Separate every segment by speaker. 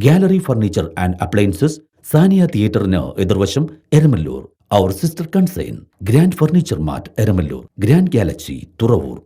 Speaker 1: Gallery Furniture and Appliances, Sania Theatrinu എതിർവശം Eramallur. Our sister concern, Grand Furniture Mart Eramallur, Grand Galaxy Thuravoor.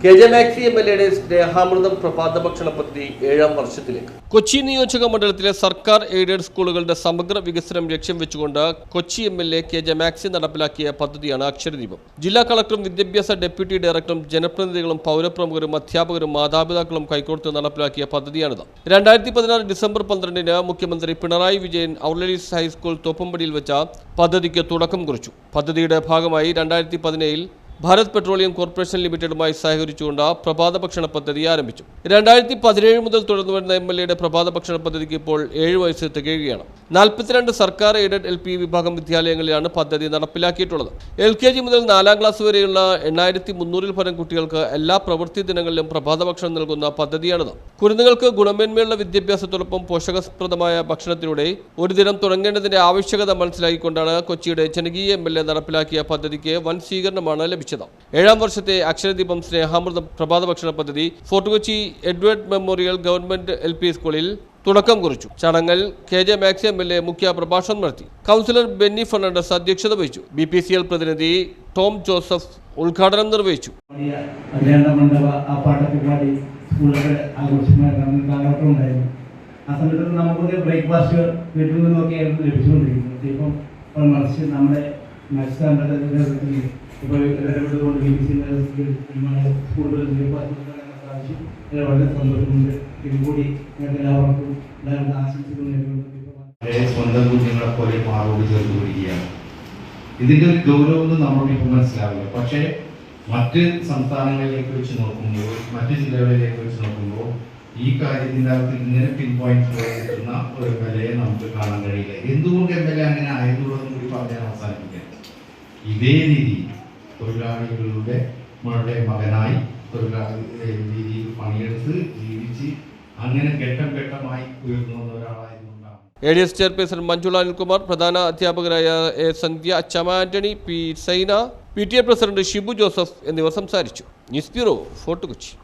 Speaker 2: KJ Maxi MLAയുടെ സ്നേഹാമൃതം പ്രഭാത ഭക്ഷണ പദ്ധതി 7ാം വർഷത്തിലേക്ക്. കൊച്ചി നിയോജക മണ്ഡലത്തിലെ സർക്കാർ എയ്ഡഡ് സ്കൂളുകളുടെ സമഗ്ര വികസനം ലക്ഷ്യം വെച്ചുകൊണ്ട് കൊച്ചി MLA KJ Maxi നടപ്പിലാക്കിയ പദ്ധതിയാണ് അക്ഷരദീപം. ജില്ലാ കളക്ടറും വിദ്യാഭ്യാസ ഡെപ്യൂട്ടി ഡയറക്ടറും ജനപ്രതിനിധികളും പൗരപ്രമുഖരും അധ്യാപകരും മാതാപിതാക്കളും കൈകോർത്ത് നടപ്പിലാക്കിയ പദ്ധതിയാണിത്. 2016 ഡിസംബർ 12-ന് മുഖ്യമന്ത്രി പിണറായി വിജയൻ ഔർലീസ് ഹൈസ്കൂൾ തോപ്പുംപടിയിൽ വെച്ച പദ്ധതിക്ക് തുടക്കം കുറിച്ചു. പദ്ധതിയുടെ ഭാഗമായി 2017-ൽ ഭാരത് പെട്രോളിയം കോർപ്പറേഷൻ ലിമിറ്റഡുമായി സഹകരിച്ചുകൊണ്ട് പ്രഭാത ഭക്ഷണ പദ്ധതി ആരംഭിച്ചു. 2017 മുതൽ തുടർന്നു വരുന്ന MLAയുടെ പ്രഭാത ഭക്ഷണ പദ്ധതിക്ക് ഇപ്പോൾ 7 വയസ്സ് തികയുകയാണ്. 42 സർക്കാർ എയ്ഡഡ് LP വിഭാഗം വിദ്യാലയങ്ങളിലാണ് പദ്ധതി നടപ്പിലാക്കിയിട്ടുള്ളത്. LKG മുതൽ 4ാം ക്ലാസ് വരെയുള്ള 8300-ൽ പരം കുട്ടികൾക്ക് എല്ലാ പ്രവൃത്തി ദിനങ്ങളിലും പ്രഭാത ഭക്ഷണം നൽകുന്ന പദ്ധതിയാണിത്. കുരുന്നുകൾക്ക് ഗുണമേന്മയുള്ള വിദ്യാഭ്യാസത്തോടൊപ്പം പോഷകപ്രദമായ ഭക്ഷണത്തിലൂടെ ഒരു ദിനം തുടങ്ങേണ്ടതിന്റെ ആവശ്യകത മനസ്സിലാക്കിക്കൊണ്ടാണ് കൊച്ചിയുടെ ജനകീയ MLA നടപ്പിലാക്കിയ പദ്ധതിക്ക് വൻ സ്വീകരണമാണ് ലഭിച്ചത്. 7ാം വർഷത്തെ അക്ഷരദീപം സ്നേഹാമൃതം പ്രഭാത ഭക്ഷണ പദ്ധതി fort Kochi Edward memorial government LP സ്കൂളിൽ തുടക്കം കുറിച്ചു. ചടങ്ങിൽ KJ Maxi MLA മുഖ്യ പ്രഭാഷണം നടത്തി. കൗൺസിലർ ബെന്നി ഫെർണാണ്ടസ് അധ്യക്ഷത വഹിച്ചു. BPCL പ്രതിനിധി ടോം ജോസഫ് ഉദ്ഘാടനം നിർവഹിച്ചു.
Speaker 3: ഇപ്പോൾ ഇടപെട്ടുകൊണ്ട് സ്കൂളുകളിൽ വളരെ സന്തോഷമുണ്ട്. ഇതുകൂടി എല്ലാവർക്കും
Speaker 4: സ്വന്തം കുഞ്ഞുങ്ങളെ പോലെ മാറോട് ചേർത്ത് പിടിക്കുകയാണ്. ഇതിൻ്റെ ഒരു ഗൗരവം നമ്മളിപ്പോൾ മനസ്സിലാവില്ല. പക്ഷേ മറ്റ് സംസ്ഥാനങ്ങളിലേക്ക് വെച്ച് നോക്കുമ്പോൾ, മറ്റ് ജില്ലകളിലേക്ക് വെച്ച് നോക്കുമ്പോൾ ഈ കാര്യത്തിൻ്റെ അകത്ത് ഇങ്ങനെ പിൻ പോയിന്റ് കിട്ടുന്ന ഒരു വിലയെ നമുക്ക് കാണാൻ കഴിയില്ല. എന്തുകൊണ്ട് MLA അങ്ങനെ ആയതുള്ളതെന്ന് കൂടി പറഞ്ഞാൽ അവസാനിപ്പിക്കാം. ഇതേ രീതി തൊഴിലാളികളുടെ മകനായി തൊഴിലാളി രീതിയിൽ പണിയെടുത്ത് ജീവിച്ച് അങ്ങനെ ഘട്ടം ഘട്ടമായി ഉയർന്നു വന്ന ഒരാളായതുകൊണ്ടാണ്.
Speaker 2: ADS ചെയർപേഴ്സൺ മഞ്ജുള അനിൽകുമാർ, പ്രധാന അധ്യാപകരായ A Sandhya, Achamma Antony, P Saina, PTA president Shibu Joseph എന്നിവർ സംസാരിച്ചു. News bureau, Fort Kochi.